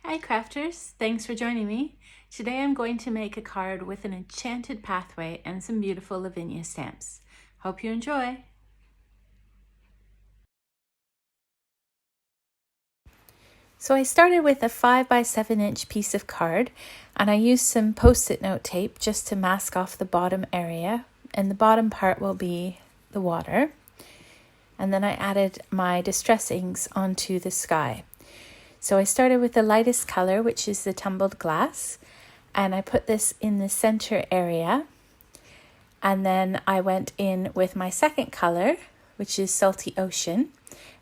Hi crafters, thanks for joining me. Today I'm going to make a card with an enchanted pathway and some beautiful Lavinia stamps. Hope you enjoy. So I started with a 5 by 7 inch piece of card, and I used some post-it note tape just to mask off the bottom area, and the bottom part will be the water. And then I added my distress inks onto the sky. So I started with the lightest color, which is the tumbled glass, and I put this in the center area. And then I went in with my second color, which is salty ocean,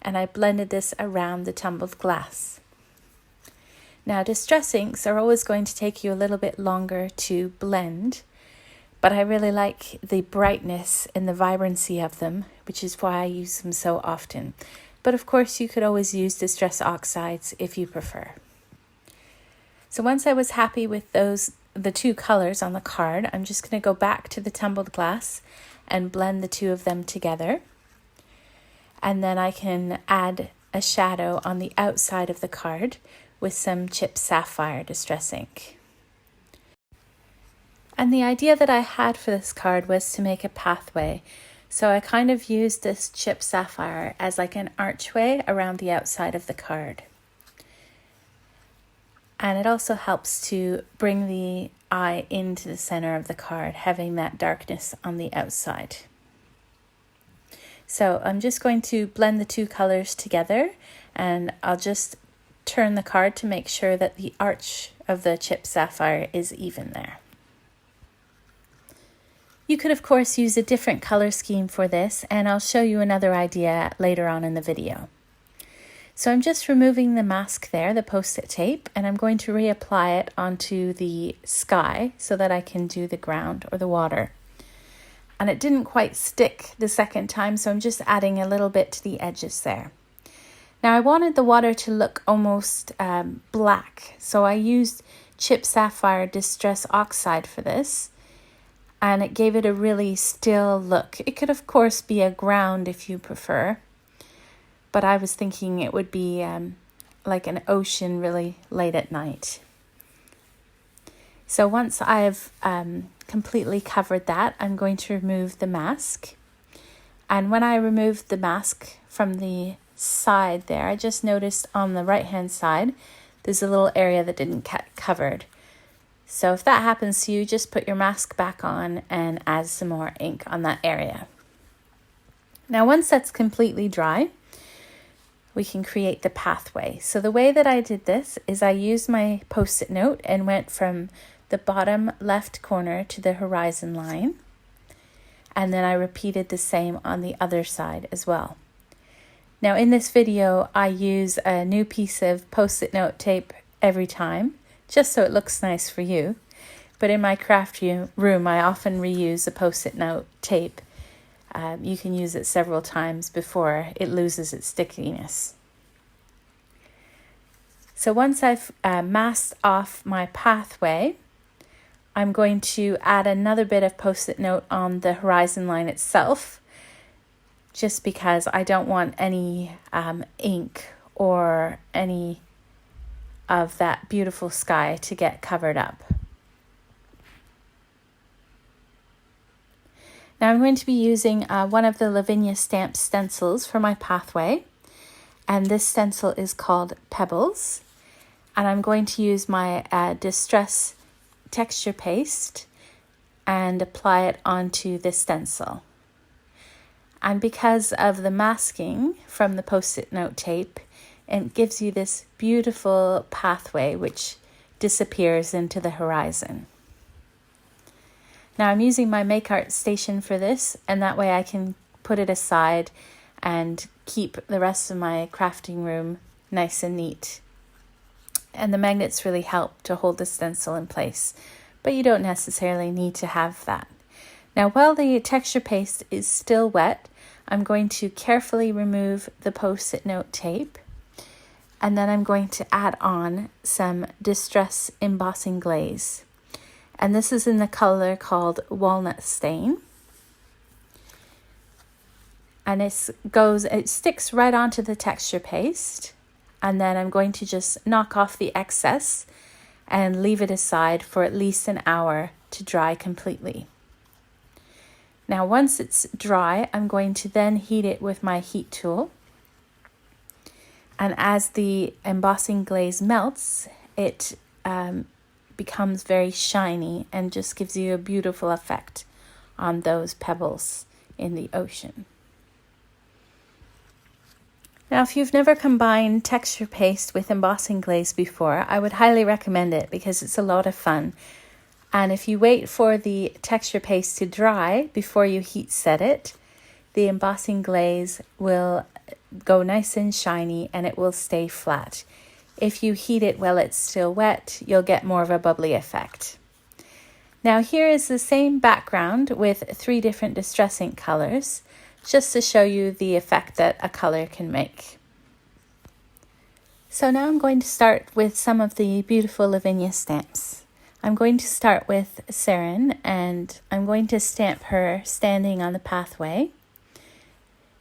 and I blended this around the tumbled glass. Now, distress inks are always going to take you a little bit longer to blend, but I really like the brightness and the vibrancy of them, which is why I use them so often. But of course, you could always use Distress Oxides if you prefer. So once I was happy with the two colors on the card, I'm just going to go back to the tumbled glass and blend the two of them together. And then I can add a shadow on the outside of the card with some chipped sapphire distress ink. And the idea that I had for this card was to make a pathway. So I kind of used this chipped sapphire as like an archway around the outside of the card. And it also helps to bring the eye into the center of the card, having that darkness on the outside. So I'm just going to blend the two colors together, and I'll just turn the card to make sure that the arch of the chipped sapphire is even there. You could, of course, use a different color scheme for this, and I'll show you another idea later on in the video. So I'm just removing the mask there, the post-it tape, and I'm going to reapply it onto the sky so that I can do the ground or the water. And it didn't quite stick the second time, so I'm just adding a little bit to the edges there. Now I wanted the water to look almost black, so I used chipped sapphire distress oxide for this. And it gave it a really still look. It could, of course, be a ground if you prefer. But I was thinking it would be like an ocean really late at night. So once I've completely covered that, I'm going to remove the mask. And when I removed the mask from the side there, I just noticed on the right-hand side, there's a little area that didn't get covered. So if that happens to you, just put your mask back on and add some more ink on that area. Now, once that's completely dry, we can create the pathway. So the way that I did this is I used my post-it note and went from the bottom left corner to the horizon line. And then I repeated the same on the other side as well. Now in this video, I use a new piece of post-it note tape every time, just so it looks nice for you. But in my craft room, I often reuse a post-it note tape. You can use it several times before it loses its stickiness. So once I've masked off my pathway, I'm going to add another bit of post-it note on the horizon line itself, just because I don't want any ink or any of that beautiful sky to get covered up. Now I'm going to be using one of the Lavinia Stamp stencils for my pathway, and this stencil is called Pebbles, and I'm going to use my Distress texture paste and apply it onto the stencil. And because of the masking from the post-it note tape, it gives you this beautiful pathway which disappears into the horizon. Now I'm using my Make Art station for this, and that way I can put it aside and keep the rest of my crafting room nice and neat. And the magnets really help to hold the stencil in place, but you don't necessarily need to have that. Now while the texture paste is still wet, I'm going to carefully remove the post-it note tape. And then I'm going to add on some Distress Embossing Glaze. And this is in the color called Walnut Stain. And it sticks right onto the texture paste. and then I'm going to just knock off the excess and leave it aside for at least an hour to dry completely. Now once it's dry, I'm going to then heat it with my heat tool. And as the embossing glaze melts, it becomes very shiny and just gives you a beautiful effect on those pebbles in the ocean. Now, if you've never combined texture paste with embossing glaze before, I would highly recommend it because it's a lot of fun. And if you wait for the texture paste to dry before you heat set it, the embossing glaze will go nice and shiny and it will stay flat. If you heat it while it's still wet, you'll get more of a bubbly effect. Now here is the same background with 3 different distress ink colors, just to show you the effect that a color can make. So now I'm going to start with some of the beautiful Lavinia stamps. I'm going to start with Seren, and I'm going to stamp her standing on the pathway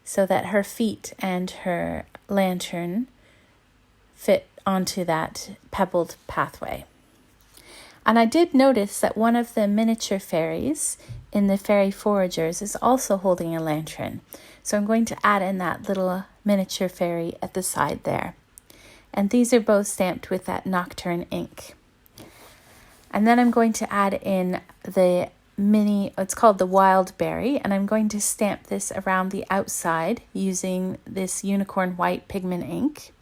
so that her feet and her lantern fit onto that pebbled pathway. And I did notice that one of the miniature fairies in the fairy foragers is also holding a lantern. So I'm going to add in that little miniature fairy at the side there. And these are both stamped with that nocturne ink. And then I'm going to add in the it's called the wild berry, and I'm going to stamp this around the outside using this unicorn white pigment ink.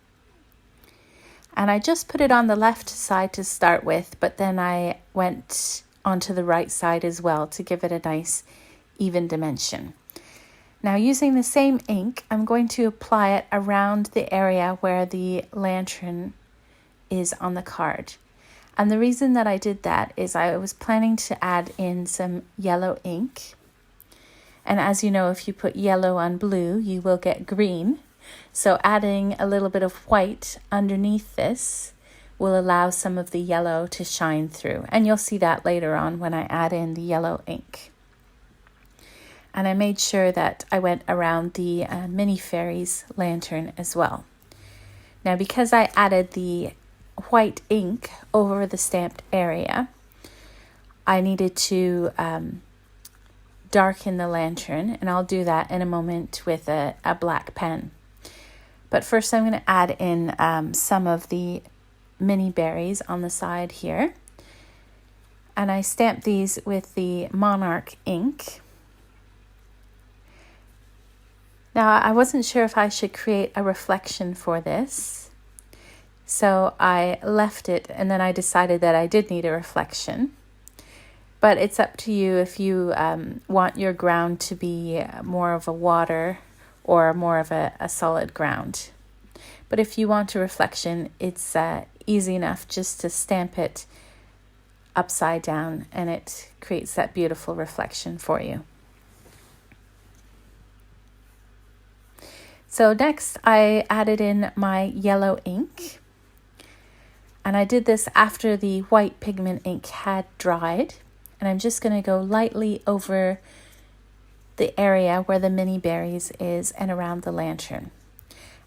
And I just put it on the left side to start with, but then I went onto the right side as well to give it a nice even dimension. Now using the same ink, I'm going to apply it around the area where the lantern is on the card. And the reason that I did that is I was planning to add in some yellow ink. And as you know, if you put yellow on blue, you will get green. So adding a little bit of white underneath this will allow some of the yellow to shine through. And you'll see that later on when I add in the yellow ink. And I made sure that I went around the mini fairy's lantern as well. Now because I added the white ink over the stamped area, I needed to darken the lantern, and I'll do that in a moment with a black pen. But first I'm going to add in some of the mini berries on the side here. And I stamped these with the Monarch ink. Now I wasn't sure if I should create a reflection for this, so I left it, and then I decided that I did need a reflection. But it's up to you if you want your ground to be more of a water or more of a solid ground. But if you want a reflection, it's easy enough just to stamp it upside down, and it creates that beautiful reflection for you. So next I added in my yellow ink, and I did this after the white pigment ink had dried, and I'm just going to go lightly over the area where the mini berries is and around the lantern.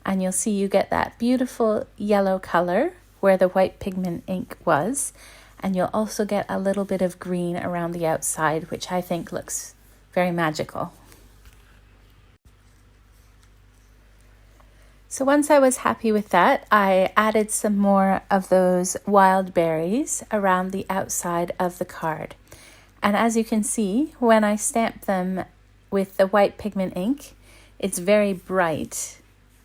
And you'll see you get that beautiful yellow color where the white pigment ink was, and you'll also get a little bit of green around the outside, which I think looks very magical. So once I was happy with that, I added some more of those wild berries around the outside of the card. And as you can see, when I stamp them with the white pigment ink, it's very bright.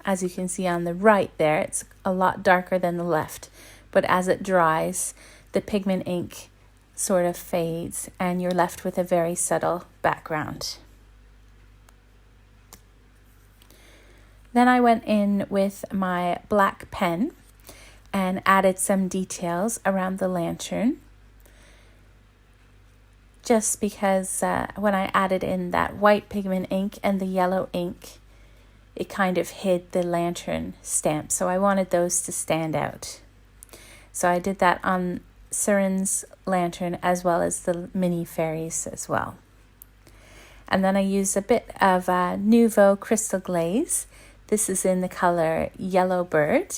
As you can see on the right there, it's a lot darker than the left. But as it dries, the pigment ink sort of fades and you're left with a very subtle background. Then I went in with my black pen and added some details around the lantern. Just because when I added in that white pigment ink and the yellow ink, it kind of hid the lantern stamp. So I wanted those to stand out. So I did that on Seren's lantern as well as the mini fairies as well. And then I used a bit of Nouveau Crystal Glaze. This is in the color Yellow Bird.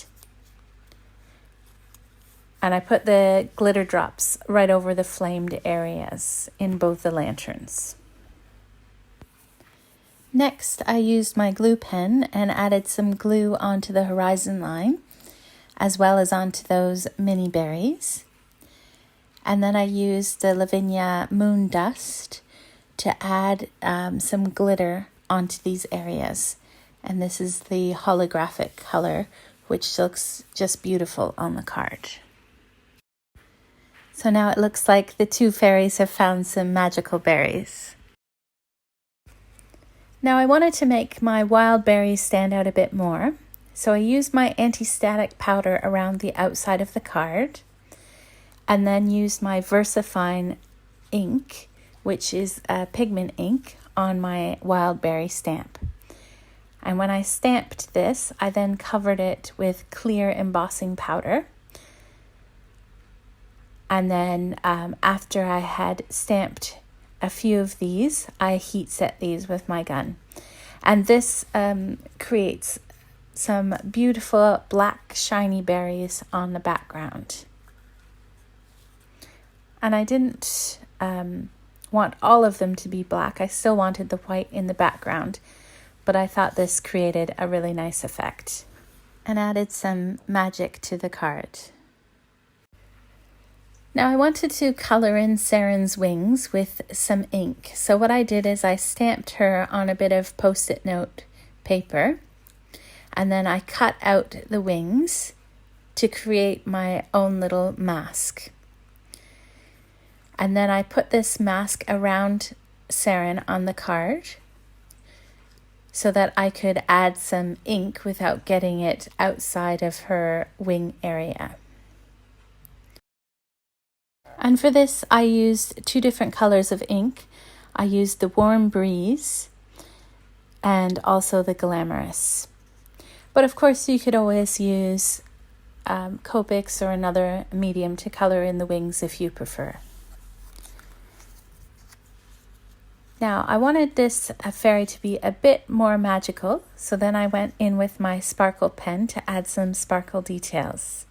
And I put the glitter drops right over the flamed areas in both the lanterns. Next, I used my glue pen and added some glue onto the horizon line, as well as onto those mini berries. And then I used the Lavinia moon dust to add some glitter onto these areas. And this is the holographic color, which looks just beautiful on the card. So now it looks like the two fairies have found some magical berries. Now I wanted to make my wild berries stand out a bit more, so I used my anti-static powder around the outside of the card, and then used my VersaFine ink, which is a pigment ink, on my wild berry stamp. And when I stamped this, I then covered it with clear embossing powder. And then after I had stamped a few of these, I heat set these with my gun. And this creates some beautiful black shiny berries on the background. And I didn't want all of them to be black. I still wanted the white in the background, but I thought this created a really nice effect and added some magic to the card. Now I wanted to color in Seren's wings with some ink. So what I did is I stamped her on a bit of Post-it note paper, and then I cut out the wings to create my own little mask. And then I put this mask around Seren on the card so that I could add some ink without getting it outside of her wing area. And for this, I used two different colors of ink. I used the Warm Breeze and also the Glamorous. But of course, you could always use Copics or another medium to color in the wings if you prefer. Now, I wanted this fairy to be a bit more magical, so then I went in with my sparkle pen to add some sparkle details.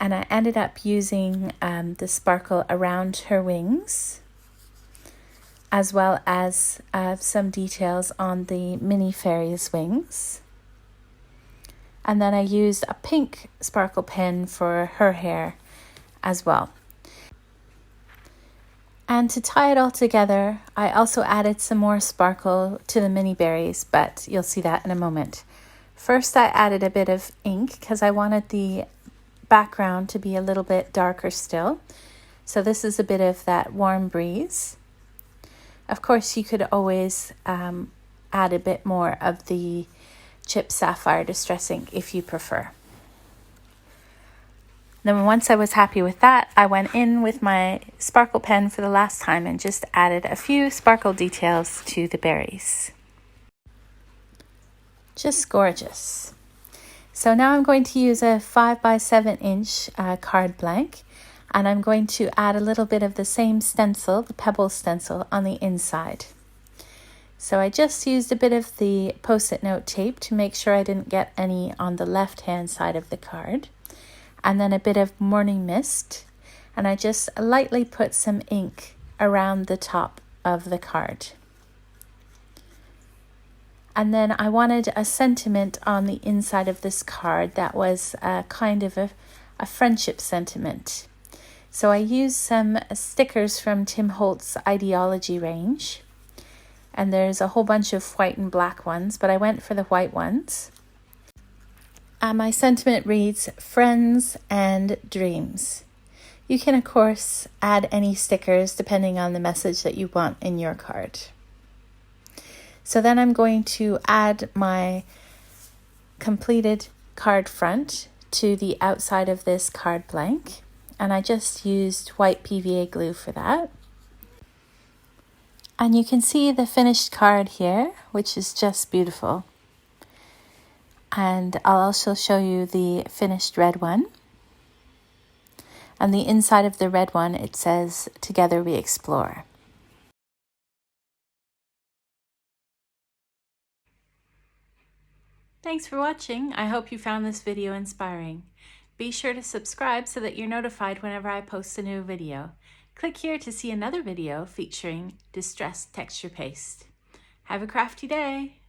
And I ended up using the sparkle around her wings, as well as some details on the mini fairy's wings. And then I used a pink sparkle pen for her hair as well. And to tie it all together, I also added some more sparkle to the mini berries, but you'll see that in a moment. First, I added a bit of ink because I wanted the background to be a little bit darker still. So this is a bit of that Warm Breeze. Of course, you could always add a bit more of the Chip Sapphire Distress ink if you prefer. Then once I was happy with that, I went in with my sparkle pen for the last time and just added a few sparkle details to the berries. Just gorgeous. So now I'm going to use a 5x7" card blank, and I'm going to add a little bit of the same stencil, the pebble stencil, on the inside. So I just used a bit of the Post-it note tape to make sure I didn't get any on the left-hand side of the card. And then a bit of Morning Mist, and I just lightly put some ink around the top of the card. And then I wanted a sentiment on the inside of this card that was kind of a friendship sentiment. So I used some stickers from Tim Holt's Ideology range, and there's a whole bunch of white and black ones, but I went for the white ones. My sentiment reads, Friends and Dreams. You can, of course, add any stickers depending on the message that you want in your card. So then I'm going to add my completed card front to the outside of this card blank. And I just used white PVA glue for that. And you can see the finished card here, which is just beautiful. And I'll also show you the finished red one. On the inside of the red one, it says, Together we explore. Thanks for watching. I hope you found this video inspiring. Be sure to subscribe so that you're notified whenever I post a new video. Click here to see another video featuring distressed texture paste. Have a crafty day!